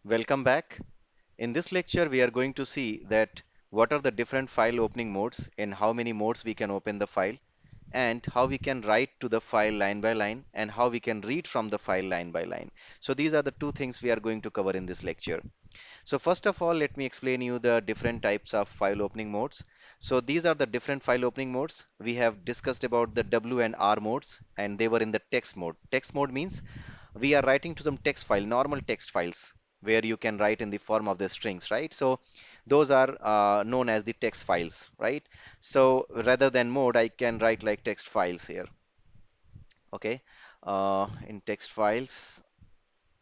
Welcome back. In this lecture, we are going to see that what are the different file opening modes and how many modes we can open the file and how we can write to the file line by line and how we can read from the file line by line. So these are the two things we are going to cover in this lecture. So first of all, let me explain you the different types of file opening modes. So these are the different file opening modes. We have discussed about the W and R modes and they were in the text mode. Text mode means we are writing to some text file, normal text files, where you can write in the form of the strings, right? So those are known as the text files, right? So rather than mode, I can write like text files here, okay? In text files,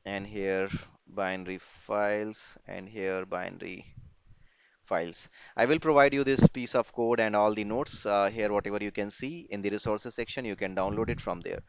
and here binary files, and here binary files. I will provide you this piece of code and all the notes here, whatever you can see in the resources section, you can download it from there.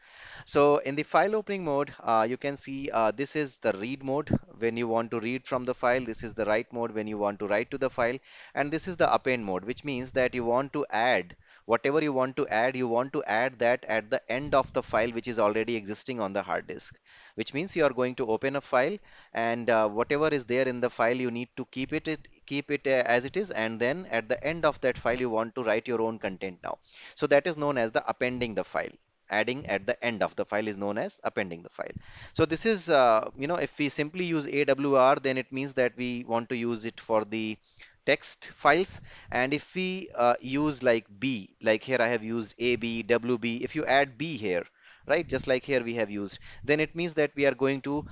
So in the file opening mode, you can see this is the read mode when you want to read from the file. This is the write mode when you want to write to the file. And this is the append mode, which means that you want to add whatever you want to add that at the end of the file which is already existing on the hard disk. Which means you are going to open a file and whatever is there in the file you need to keep it as it is, and then at the end of that file you want to write your own content now. So that is known as the appending the file. Adding at the end of the file is known as appending the file. So this is, if we simply use AWR, then it means that we want to use it for the text files. And if we use like B, like here I have used AB, WB, if you add B here, right, just like here we have used, then it means that we are going to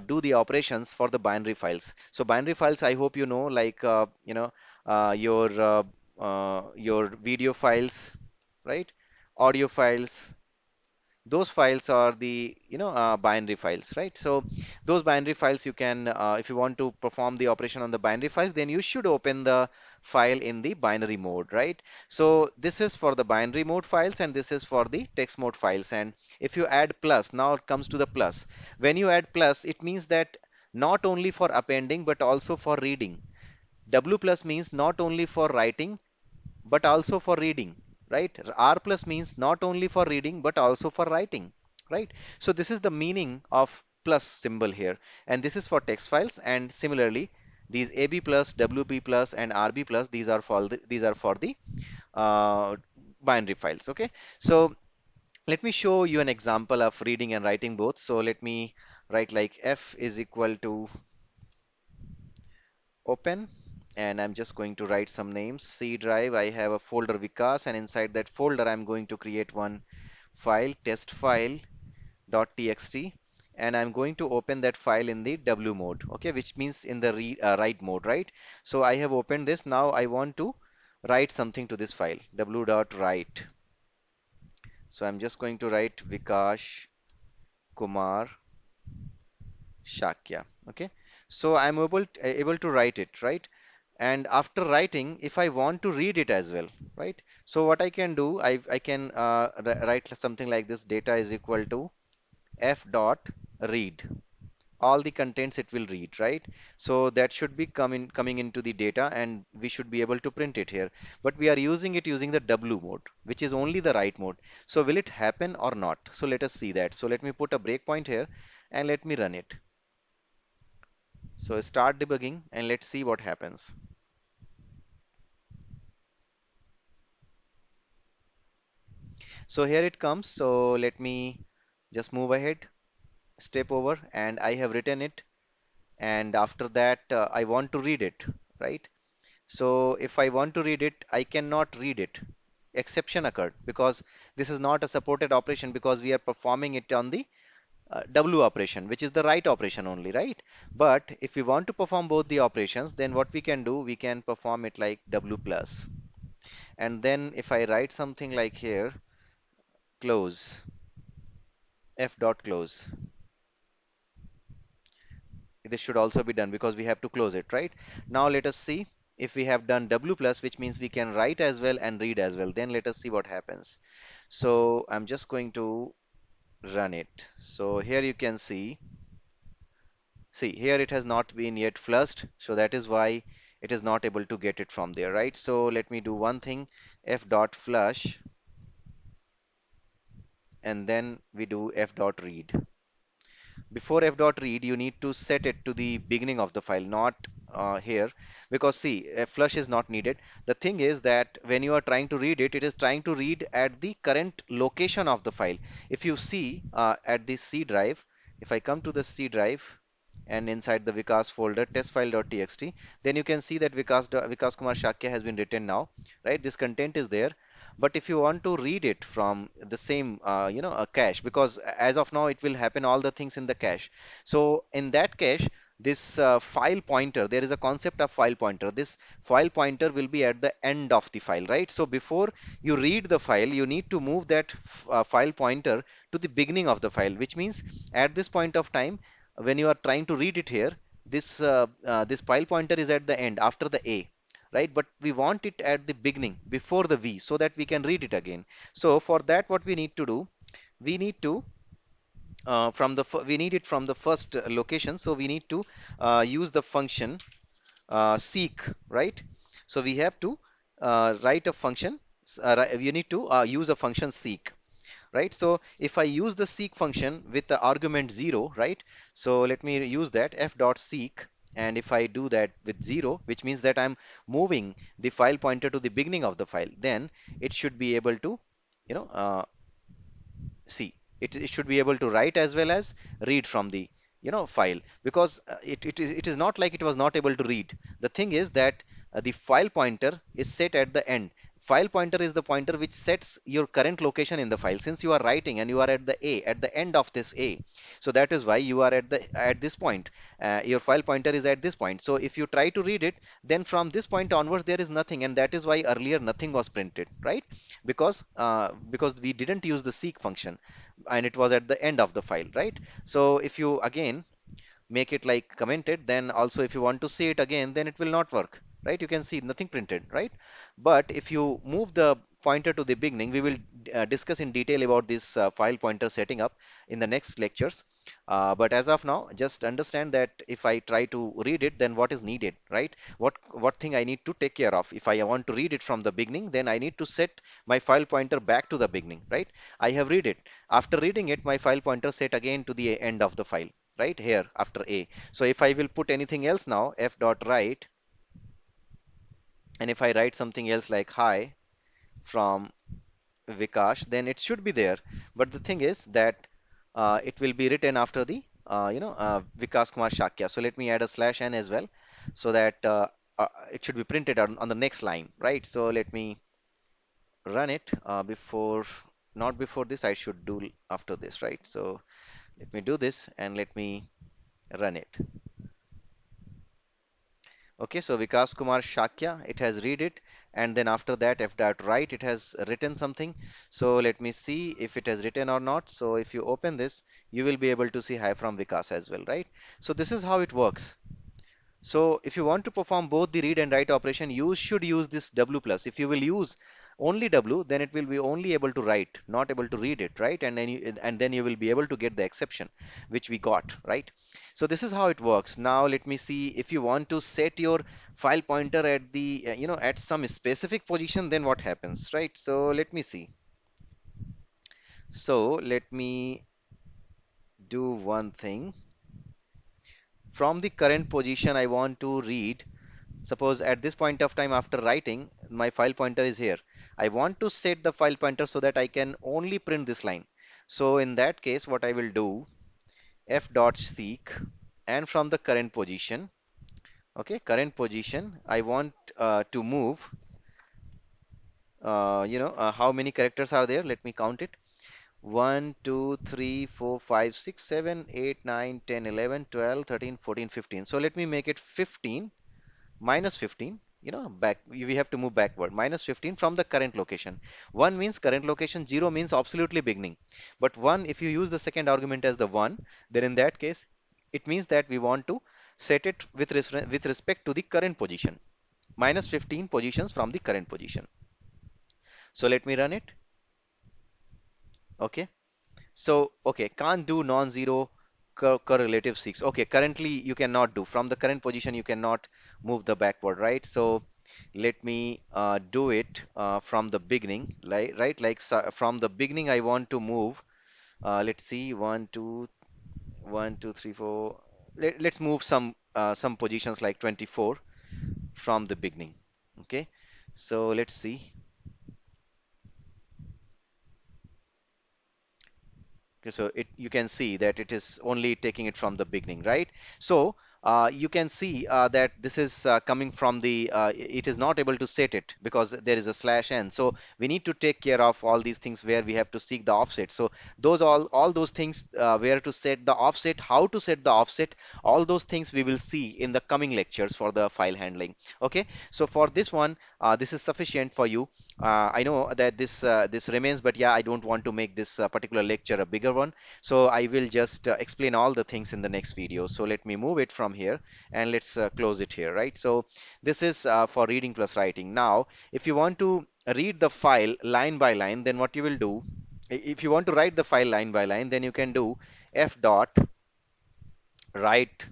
do the operations for the binary files. So binary files, I hope you know, like, your video files, right? Audio files, those files are the binary files, right? So those binary files you can if you want to perform the operation on the binary files, then you should open the file in the binary mode, right? So this is for the binary mode files and this is for the text mode files. And if you add plus, now it comes to the plus. When you add plus, it means that not only for appending but also for reading. W plus means not only for writing but also for reading, right? R plus means not only for reading but also for writing, right? So this is the meaning of plus symbol here, and this is for text files. And similarly, these AB plus, WB plus, and RB plus, these are for the uh, binary files. Okay, so let me show you an example of reading and writing both. So let me write like F is equal to open, and I'm just going to write some names. C drive, I have a folder Vikas, and inside that folder I'm going to create one file, test file .txt, and I'm going to open that file in the W mode, okay, which means in the write mode, right? So I have opened this. Now I want to write something to this file, w.write. So I'm just going to write Vikash Kumar Shakya, okay? So I'm able to write it, right? And after writing, if I want to read it as well, right? So what I can do, I can write something like this: data is equal to f dot read. All the contents it will read, right? So that should be coming into the data, and we should be able to print it here. But we are using it using the W mode, which is only the write mode. So will it happen or not? So let us see that. So let me put a breakpoint here and let me run it. So start debugging and let's see what happens. So here it comes. So let me just move ahead, step over, and I have written it. And after that, I want to read it, right? So if I want to read it, I cannot read it. Exception occurred because this is not a supported operation because we are performing it on the W operation, which is the write operation only, right? But if we want to perform both the operations, then what we can do, we can perform it like W plus. And then if I write something like here, close, F dot close. This should also be done because we have to close it, right? Now let us see if we have done W plus, which means we can write as well and read as well. Then let us see what happens. So I'm just going to run it. So here you can see here it has not been yet flushed. So that is why it is not able to get it from there, right? So let me do one thing, f dot flush, and then we do f dot read. before f dot read, you need to set it to the beginning of the file, not here, because see, flush is not needed. The thing is that when you are trying to read it, it is trying to read at the current location of the file. If you see at the C drive, if I come to the C drive and inside the Vikas folder testfile.txt, then you can see that Vikas Kumar Shakya has been written now, right? This content is there. But if you want to read it from the same, a cache, because as of now, it will happen all the things in the cache. So in that cache, this file pointer, there is a concept of file pointer. This file pointer will be at the end of the file, right? So before you read the file, you need to move that file pointer to the beginning of the file, which means at this point of time, when you are trying to read it here, this file pointer is at the end after the A, right? But we want it at the beginning before the V so that we can read it again. So for that, what we need to do, we need to we need it from the first location. So we need to use the function seek, right? So we have to write a function. You need to use a function seek, right? So if I use the seek function with the argument 0, right? So let me use that f dot seek. And if I do that with 0, which means that I'm moving the file pointer to the beginning of the file, then it should be able to, you know, see, it should be able to write as well as read from the file, because it is not like it was not able to read. The thing is that the file pointer is set at the end. File pointer is the pointer which sets your current location in the file. Since you are writing and you are at the A, at the end of this A, so that is why you are at this point. Your file pointer is at this point. So if you try to read it, then from this point onwards there is nothing, and that is why earlier nothing was printed, right? Because we didn't use the seek function and it was at the end of the file, right? So if you again make it like commented, then also if you want to see it again, then it will not work, right? You can see nothing printed, right? But if you move the pointer to the beginning, we will discuss in detail about this file pointer setting up in the next lectures. But as of now, just understand that if I try to read it, then what is needed, right? What thing I need to take care of? If I want to read it from the beginning, then I need to set my file pointer back to the beginning, right? I have read it. After reading it, my file pointer set again to the end of the file, right here after A. So if I will put anything else now, f dot write, and if I write something else like hi from Vikash, then it should be there. But the thing is that it will be written after the Vikas Kumar Shakya. So let me add a slash n as well, so that it should be printed on the next line, right? So let me run it before, not before this. I should do after this, right? So let me do this and let me run it. Okay, so Vikas Kumar Shakya, it has read it, and then after that, f dot write, it has written something. So let me see if it has written or not. So if you open this, you will be able to see hi from Vikas as well, right? So this is how it works. So if you want to perform both the read and write operation, you should use this W plus. If you will use only W, then it will be only able to write, not able to read it, right? And then you will be able to get the exception, which we got, right? So this is how it works. Now let me see, if you want to set your file pointer at the at some specific position, then what happens, right? So let me see. So let me do one thing. From the current position, I want to read. Suppose at this point of time after writing, my file pointer is here. I want to set the file pointer so that I can only print this line. So in that case, what I will do, f dot seek, and from the current position, okay, current position, I want to move, how many characters are there? Let me count it. 1, 2, 3, 4, 5, 6, 7, 8, 9, 10, 11, 12, 13, 14, 15. So let me make it 15 minus 15, back, we have to move backward, minus 15 from the current location. 1 means current location, 0 means absolutely beginning. But 1, if you use the second argument as the 1, then in that case, it means that we want to set it with respect to the current position. Minus 15 positions from the current position. So let me run it. Okay. So, okay, can't do non-zero correlative seeks. Okay, currently you cannot do. From the current position, you cannot move the backward, right? So let me do it from the beginning, right? Like from the beginning, I want to move. Let's see, 1, 2. 1, 2, 3, 4. Let's move some positions like 24 from the beginning. Okay, so let's see. Okay, so you can see that it is only taking it from the beginning, right? So you can see that this is coming from it is not able to set it because there is a slash n. So we need to take care of all these things where we have to seek the offset. So all those things where to set the offset, how to set the offset, all those things we will see in the coming lectures for the file handling. Okay, so for this one, this is sufficient for you. I know that this remains, but yeah, I don't want to make this particular lecture a bigger one. So I will just explain all the things in the next video. So let me move it from here and let's close it here, right? So this is for reading plus writing. Now, if you want to read the file line by line, then what you will do, if you want to write the file line by line, then you can do f dot write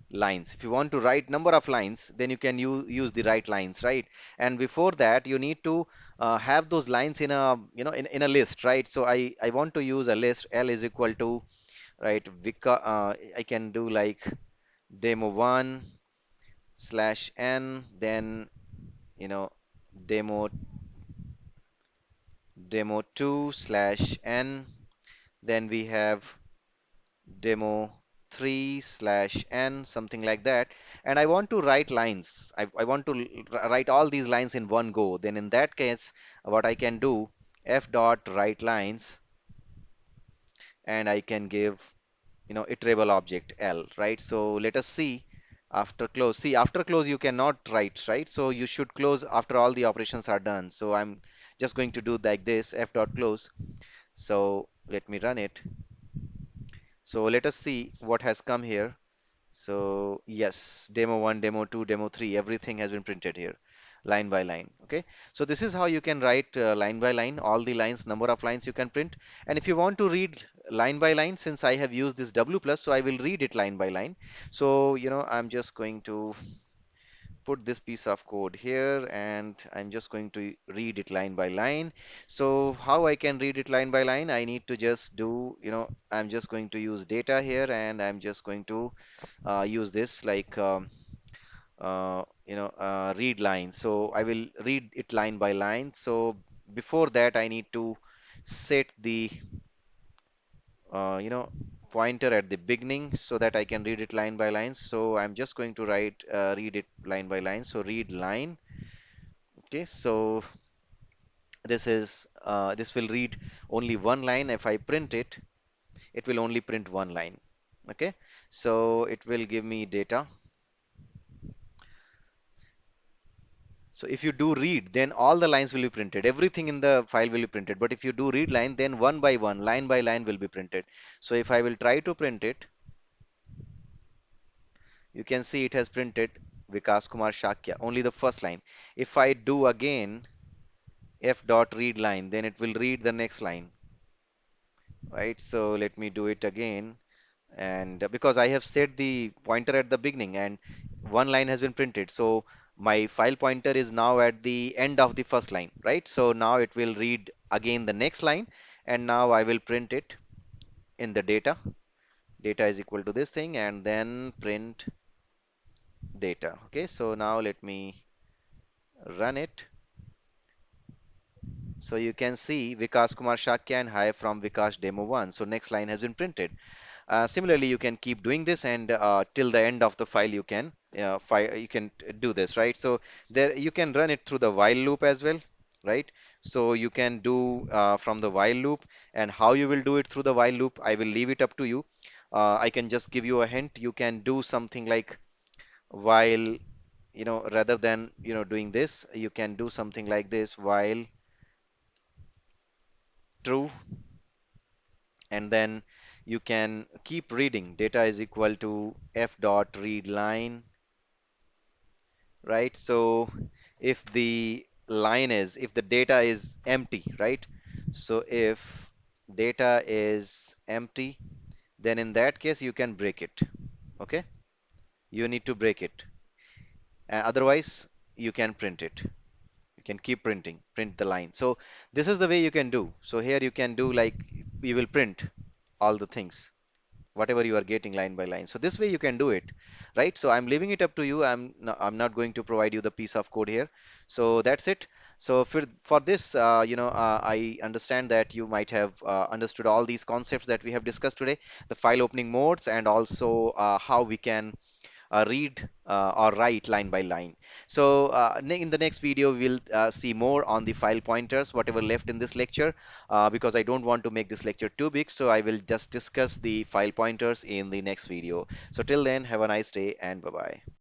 lines. If you want to write number of lines, then you can use the write lines, right? And before that, you need to have those lines in a in a list, right? So I want to use a list. L is equal to, right, I can do like demo1 slash n, then you know demo demo2 slash n, then we have demo 3 slash n, something like that. And I want to write lines. I want to write all these lines in one go. Then in that case, what I can do, f dot write lines, and I can give, iterable object L, right? So let us see after close. See, after close, you cannot write, right? So you should close after all the operations are done. So I'm just going to do like this, f dot close. So let me run it. So let us see what has come here. So yes, demo 1, demo 2, demo 3, everything has been printed here, line by line. Okay, so this is how you can write line by line, all the lines, number of lines you can print. And if you want to read line by line, since I have used this W plus, so I will read it line by line. So, I'm just going to put this piece of code here and I'm just going to read it line by line. So how I can read it line by line? I need to just do, I'm just going to use data here and I'm just going to use this like read line. So I will read it line by line. So before that I need to set the pointer at the beginning so that I can read it line by line. So I'm just going to read it line by line. So read line. Okay, so this will read only one line. If I print it, it will only print one line. Okay, so it will give me data. So if you do read, then all the lines will be printed. Everything in the file will be printed. But if you do read line, then one by one, line by line will be printed. So if I will try to print it, you can see it has printed Vikas Kumar Shakya, only the first line. If I do again f dot read line, then it will read the next line, right? So let me do it again. And because I have set the pointer at the beginning and one line has been printed, so my file pointer is now at the end of the first line, right? So now it will read again the next line and now I will print it in the data is equal to this thing and then print data. Okay, so now let me run it. So you can see Vikas Kumar Shakya and hi from Vikash demo 1. So next line has been printed. Similarly, you can keep doing this and till the end of the file you can do this, right? So there you can run it through the while loop as well, right? So you can do from the while loop, and how you will do it through the while loop, I will leave it up to you. I can just give you a hint. You can do something like while, rather than, doing this, you can do something like this while true, and then you can keep reading. Data is equal to f dot read line, right? So if the data is empty, right? So if data is empty, then in that case you can break it. Okay, you need to break it. Otherwise you can print it. You can keep print the line. So this is the way you can do. So here you can do like you will print. all the things, whatever you are getting line by line. So this way you can do it, right? So I'm leaving it up to you. I'm not going to provide you the piece of code here. So that's it. So for this, I understand that you might have understood all these concepts that we have discussed today, the file opening modes, and also how we can read or write line by line. So in the next video, we'll see more on the file pointers, whatever left in this lecture, because I don't want to make this lecture too big. So I will just discuss the file pointers in the next video. So till then, have a nice day and bye-bye.